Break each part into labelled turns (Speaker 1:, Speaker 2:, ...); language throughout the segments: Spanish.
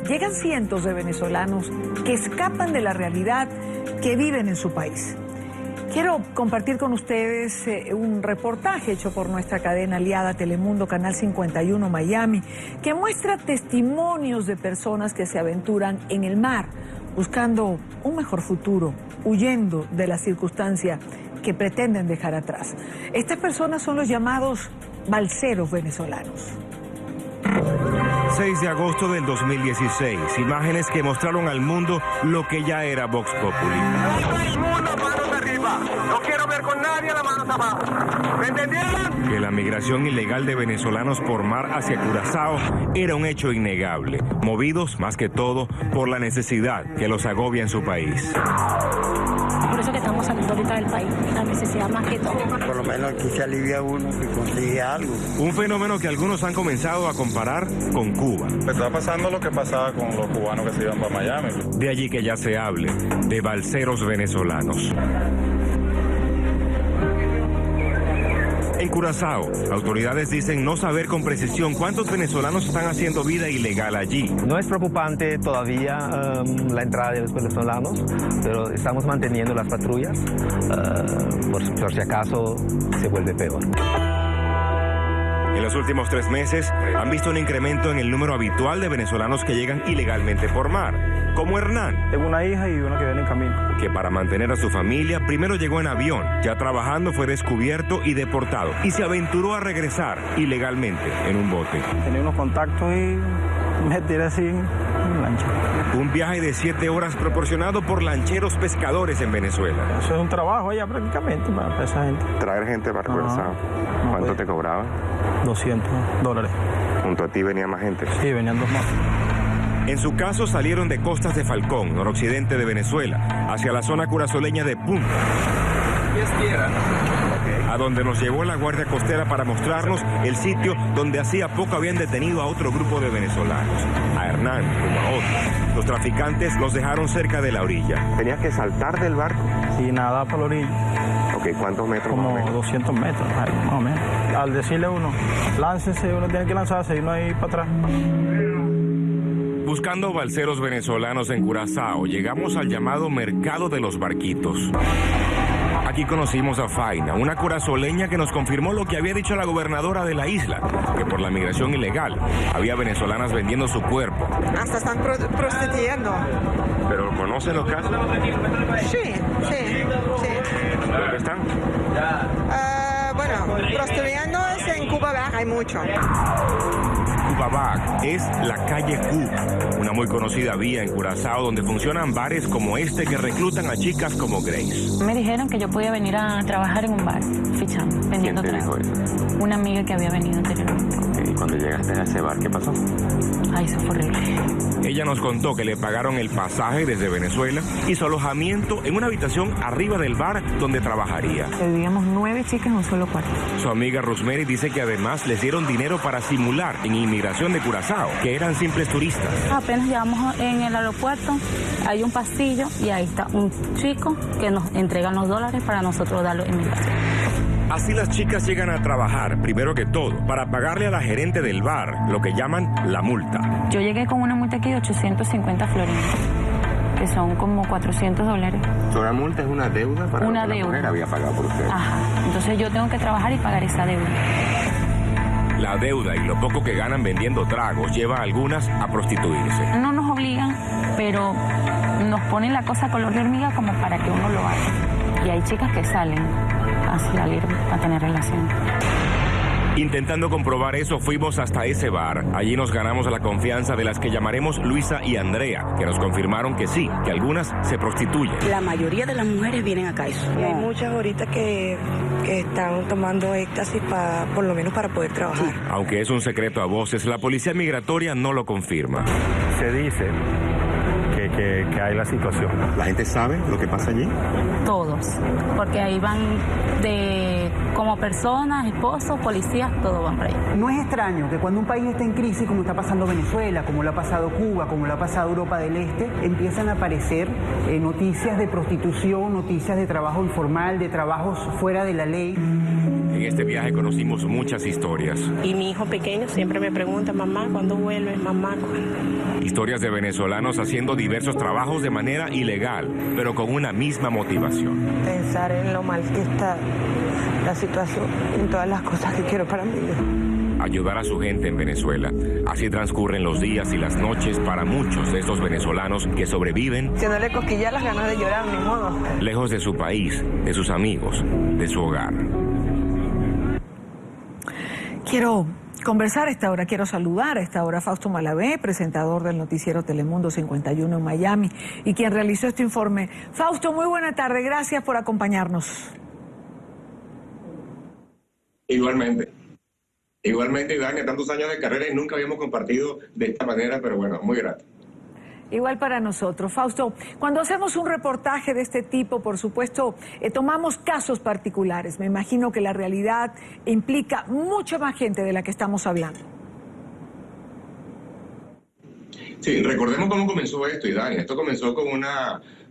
Speaker 1: llegan cientos de venezolanos que escapan de la realidad que viven en su país. Quiero compartir con ustedes un reportaje hecho por nuestra cadena aliada Telemundo, Canal 51 Miami, que muestra testimonios de personas que se aventuran en el mar buscando un mejor futuro, huyendo de la circunstancia que pretenden dejar atrás. Estas personas son los llamados balseros venezolanos.
Speaker 2: 6 de agosto del 2016, imágenes que mostraron al mundo lo que ya era Vox Populi.
Speaker 3: Todo el mundo manos arriba, no quiero ver con nadie las manos abajo, ¿me entendieron?
Speaker 2: Que la migración ilegal de venezolanos por mar hacia Curazao era un hecho innegable, movidos más que todo por la necesidad que los agobia en su país.
Speaker 4: Por eso que estamos saliendo ahorita del país, la necesidad más que todo.
Speaker 5: Por lo menos aquí se alivia uno que consigue algo.
Speaker 2: Un fenómeno que algunos han comenzado a comparar con Cuba.
Speaker 6: Está pasando lo que pasaba con los cubanos que se iban para Miami.
Speaker 2: De allí que ya se hable de balseros venezolanos. En Curazao, autoridades dicen no saber con precisión cuántos venezolanos están haciendo vida ilegal allí.
Speaker 7: No es preocupante todavía la entrada de los venezolanos, pero estamos manteniendo las patrullas por si acaso se vuelve peor.
Speaker 2: En los últimos 3 meses han visto un incremento en el número habitual de venezolanos que llegan ilegalmente por mar, como Hernán.
Speaker 8: Tengo una hija y una que viene en camino.
Speaker 2: Que para mantener a su familia primero llegó en avión, ya trabajando fue descubierto y deportado y se aventuró a regresar ilegalmente en un bote.
Speaker 8: Tenía unos contactos y me tiré así en lancha.
Speaker 2: Un viaje de 7 horas proporcionado por lancheros pescadores en Venezuela.
Speaker 8: Eso es un trabajo allá prácticamente para esa gente.
Speaker 6: Traer gente para Curazao. ¿Cuánto te cobraban?
Speaker 8: $200.
Speaker 6: Junto a ti venía más gente.
Speaker 8: Sí, venían 2 más.
Speaker 2: En su caso salieron de costas de Falcón, noroccidente de Venezuela, hacia la zona curazoleña de Punta, a donde nos llevó la Guardia Costera para mostrarnos el sitio donde hacía poco habían detenido a otro grupo de venezolanos, a Hernán como a otros. Los traficantes los dejaron cerca de la orilla.
Speaker 6: ¿Tenías que saltar del barco?
Speaker 8: Y nada para la orilla.
Speaker 6: Ok, ¿cuántos metros?
Speaker 8: Como 200 metros, más o menos. Al decirle a uno, láncese, uno tiene que lanzarse y no hay para atrás.
Speaker 2: Buscando balseros venezolanos en Curazao, llegamos al llamado Mercado de los Barquitos. Aquí conocimos a Faina, una curazoleña que nos confirmó lo que había dicho la gobernadora de la isla, que por la migración ilegal había venezolanas vendiendo su cuerpo.
Speaker 9: Hasta están prostituyendo.
Speaker 2: ¿Pero conocen los casos?
Speaker 9: Sí.
Speaker 2: ¿Dónde están?
Speaker 9: Bueno, prostituyendo es en Cuba, hay mucho.
Speaker 2: Cuba es la calle Cuba, una muy conocida vía en Curazao donde funcionan bares como este que reclutan a chicas como Grace.
Speaker 4: Me dijeron que yo podía venir a trabajar en un bar, fichando, vendiendo trago. Una amiga que había venido anteriormente.
Speaker 6: ¿Y cuando llegaste a ese bar, qué pasó?
Speaker 4: Ay, eso fue horrible.
Speaker 2: Ella nos contó que le pagaron el pasaje desde Venezuela y su alojamiento en una habitación arriba del bar donde trabajaría.
Speaker 4: Vivíamos 9 chicas en un solo cuarto.
Speaker 2: Su amiga Rosemary dice que además les dieron dinero para simular en inmigración de Curazao, que eran simples turistas.
Speaker 4: Apenas llegamos en el aeropuerto, hay un pasillo y ahí está un chico que nos entrega los dólares para nosotros darlo en inmigración.
Speaker 2: Así las chicas llegan a trabajar, primero que todo, para pagarle a la gerente del bar, lo que llaman la multa.
Speaker 4: Yo llegué con una multa aquí de 850 florines, que son como $400.
Speaker 6: ¿La multa es una deuda para
Speaker 4: una
Speaker 6: lo que
Speaker 4: deuda.
Speaker 6: la mujer había pagado por usted?
Speaker 4: Ajá, entonces yo tengo que trabajar y pagar esa deuda.
Speaker 2: La deuda y lo poco que ganan vendiendo tragos lleva a algunas a prostituirse.
Speaker 4: No nos obligan, pero nos ponen la cosa color de hormiga como para que uno lo haga. Y hay chicas que salen a salir a tener relaciones.
Speaker 2: Intentando comprobar eso, fuimos hasta ese bar. Allí nos ganamos la confianza de las que llamaremos Luisa y Andrea, que nos confirmaron que sí, que algunas se prostituyen.
Speaker 10: La mayoría de las mujeres vienen acá eso.
Speaker 9: Y hay muchas ahorita que están tomando éxtasis por lo menos para poder trabajar.
Speaker 10: Sí.
Speaker 2: Aunque es un secreto a voces, la policía migratoria no lo confirma.
Speaker 7: Se dice que hay la situación.
Speaker 6: ¿La gente sabe lo que pasa allí?
Speaker 4: Todos, porque ahí van como personas, esposos, policías, todos van para allá.
Speaker 11: No es extraño que cuando un país está en crisis, como está pasando Venezuela, como lo ha pasado Cuba, como lo ha pasado Europa del Este, empiezan a aparecer noticias de prostitución, noticias de trabajo informal, de trabajos fuera de la ley.
Speaker 2: En este viaje conocimos muchas historias.
Speaker 10: Y mi hijo pequeño siempre me pregunta, mamá, ¿cuándo vuelves? Mamá, ¿cuándo?
Speaker 2: Historias de venezolanos haciendo diversos trabajos de manera ilegal, pero con una misma motivación.
Speaker 9: Pensar en lo mal que está la situación, en todas las cosas que quiero para mi vida.
Speaker 2: Ayudar a su gente en Venezuela. Así transcurren los días y las noches para muchos de estos venezolanos que sobreviven.
Speaker 9: Haciéndole cosquillas las ganas de llorar, ni modo.
Speaker 2: Lejos de su país, de sus amigos, de su hogar.
Speaker 1: Quiero conversar a esta hora, quiero saludar a esta hora a Fausto Malavé, presentador del noticiero Telemundo 51 en Miami y quien realizó este informe. Fausto, muy buena tarde, gracias por acompañarnos.
Speaker 3: Igualmente, Idania, tantos años de carrera y nunca habíamos compartido de esta manera, pero bueno, muy grato.
Speaker 1: Igual para nosotros. Fausto, cuando hacemos un reportaje de este tipo, por supuesto, tomamos casos particulares. Me imagino que la realidad implica mucha más gente de la que estamos hablando.
Speaker 3: Sí, recordemos cómo comenzó esto, Idania. Esto comenzó con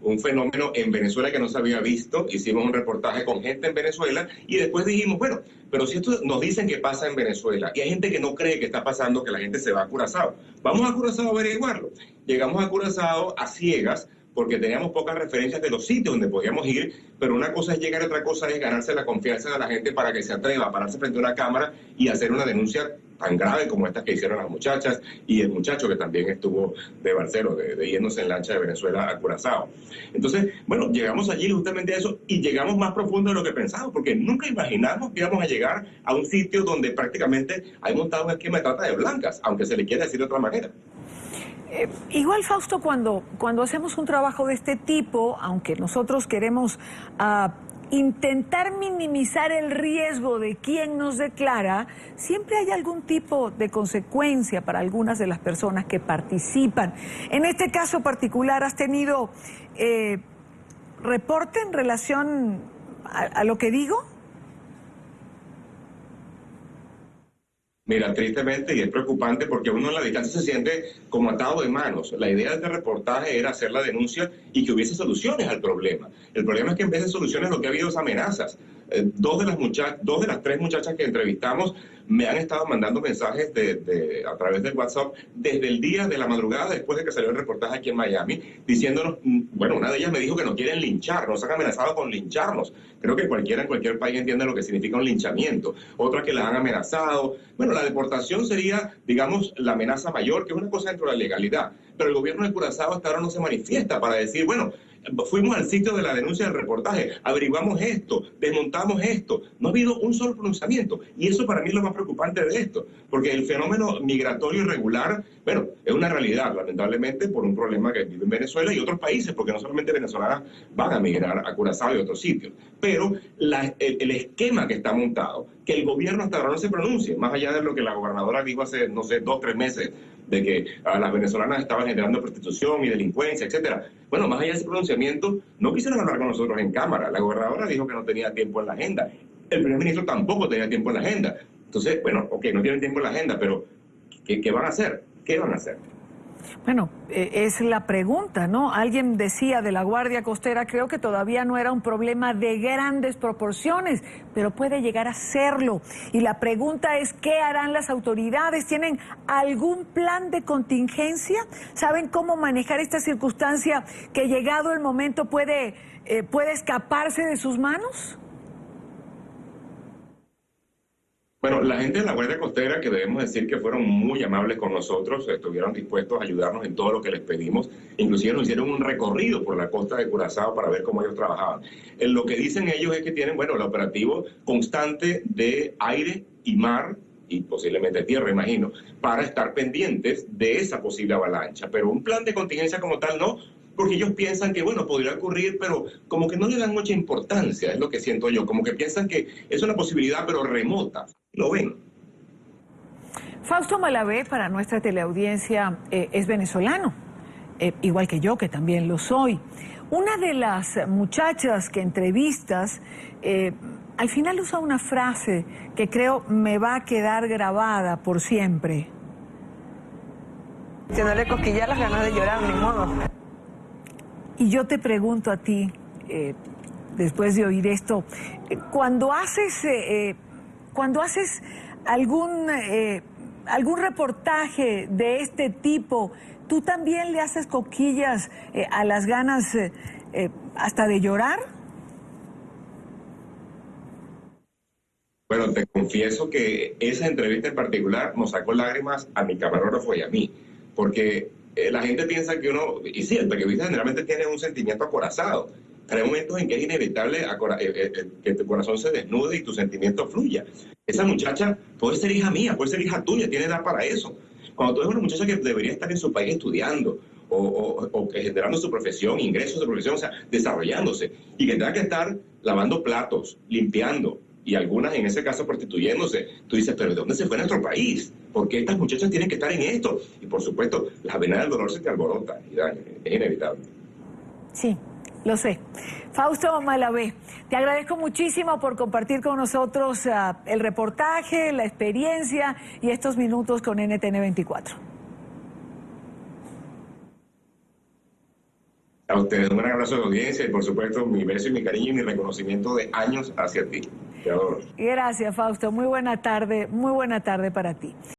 Speaker 3: un fenómeno en Venezuela que no se había visto. Hicimos un reportaje con gente en Venezuela y después dijimos, bueno, pero si esto nos dicen que pasa en Venezuela y hay gente que no cree que está pasando, que la gente se va a Curazao, vamos a Curazao a averiguarlo. Llegamos a Curazao a ciegas porque teníamos pocas referencias de los sitios donde podíamos ir, pero una cosa es llegar, otra cosa es ganarse la confianza de la gente para que se atreva a pararse frente a una cámara y hacer una denuncia tan grave como estas que hicieron las muchachas y el muchacho que también estuvo de barcero, de yéndose en lancha de Venezuela a Curazao. Entonces, bueno, llegamos allí justamente a eso y llegamos más profundo de lo que pensábamos, porque nunca imaginamos que íbamos a llegar a un sitio donde prácticamente hay montado un esquema de trata de blancas, aunque se le quiera decir de otra manera.
Speaker 1: Igual, Fausto, cuando hacemos un trabajo de este tipo, aunque nosotros queremos intentar minimizar el riesgo de quien nos declara, siempre hay algún tipo de consecuencia para algunas de las personas que participan. En este caso particular, ¿has tenido reporte en relación a lo que digo?
Speaker 3: Mira, tristemente, y es preocupante porque uno en la distancia se siente como atado de manos. La idea de este reportaje era hacer la denuncia y que hubiese soluciones al problema. El problema es que en vez de soluciones lo que ha habido es amenazas. Dos de las tres muchachas que entrevistamos me han estado mandando mensajes a través del WhatsApp desde el día de la madrugada después de que salió el reportaje aquí en Miami, diciéndonos, bueno, una de ellas me dijo que nos quieren linchar, nos han amenazado con lincharnos. Creo que cualquiera en cualquier país entiende lo que significa un linchamiento. Otra que las han amenazado. Bueno, la deportación sería, digamos, la amenaza mayor, que es una cosa dentro de la legalidad. Pero el gobierno de Curazao hasta ahora no se manifiesta para decir, bueno, fuimos al sitio de la denuncia del reportaje, averiguamos esto, desmontamos esto. No ha habido un solo pronunciamiento. Y eso para mí es lo más preocupante de esto, porque el fenómeno migratorio irregular, bueno, es una realidad, lamentablemente, por un problema que vive en Venezuela y otros países, porque no solamente venezolanas van a migrar a Curazao y otros sitios. Pero el esquema que está montado, que el gobierno hasta ahora no se pronuncie, más allá de lo que la gobernadora dijo hace, no sé, 2 o 3 meses, de que a las venezolanas estaban generando prostitución y delincuencia, etcétera. Bueno, más allá de ese pronunciamiento, no quisieron hablar con nosotros en cámara. La gobernadora dijo que no tenía tiempo en la agenda. El primer ministro tampoco tenía tiempo en la agenda. Entonces, bueno, ok, no tienen tiempo en la agenda, pero ¿qué van a hacer? ¿Qué van a hacer?
Speaker 1: Bueno, es la pregunta, ¿no? Alguien decía de la Guardia Costera, creo que todavía no era un problema de grandes proporciones, pero puede llegar a serlo. Y la pregunta es, ¿qué harán las autoridades? ¿Tienen algún plan de contingencia? ¿Saben cómo manejar esta circunstancia que llegado el momento puede escaparse de sus manos?
Speaker 3: Bueno, la gente de la Guardia Costera, que debemos decir que fueron muy amables con nosotros, estuvieron dispuestos a ayudarnos en todo lo que les pedimos, inclusive nos hicieron un recorrido por la costa de Curazao para ver cómo ellos trabajaban. Lo que dicen ellos es que tienen, bueno, el operativo constante de aire y mar, y posiblemente tierra, imagino, para estar pendientes de esa posible avalancha, pero un plan de contingencia como tal no, porque ellos piensan que, bueno, podría ocurrir, pero como que no le dan mucha importancia, es lo que siento yo, como que piensan que es una posibilidad, pero remota. Lo ven.
Speaker 1: Fausto Malavé, para nuestra teleaudiencia, es venezolano, igual que yo, que también lo soy. Una de las muchachas que entrevistas, al final usa una frase que creo me va a quedar grabada por siempre.
Speaker 9: Si no le cosquillas las ganas de llorar, ni modo.
Speaker 1: Y yo te pregunto a ti, después de oír esto, cuando haces algún reportaje de este tipo, ¿tú también le haces cosquillas a las ganas hasta de llorar?
Speaker 3: Bueno, te confieso que esa entrevista en particular nos sacó lágrimas a mi camarógrafo y a mí, porque la gente piensa que uno, y sí, el periodista generalmente tiene un sentimiento acorazado, pero hay momentos en que es inevitable que tu corazón se desnude y tu sentimiento fluya. Esa muchacha puede ser hija mía, puede ser hija tuya, tiene edad para eso. Cuando tú eres una muchacha que debería estar en su país estudiando o generando su profesión, ingresos de su profesión, o sea, desarrollándose, y que tenga que estar lavando platos, limpiando, y algunas en ese caso prostituyéndose, tú dices, pero ¿de dónde se fue nuestro país? ¿Por qué estas muchachas tienen que estar en esto? Y por supuesto, la vena del dolor se te alborota y daña, es inevitable.
Speaker 1: Sí, lo sé. Fausto Malavé, te agradezco muchísimo por compartir con nosotros el reportaje, la experiencia y estos minutos con NTN 24.
Speaker 3: A ustedes un gran abrazo de audiencia y por supuesto mi beso y mi cariño y mi reconocimiento de años hacia ti. Te adoro.
Speaker 1: Gracias, Fausto. Muy buena tarde para ti.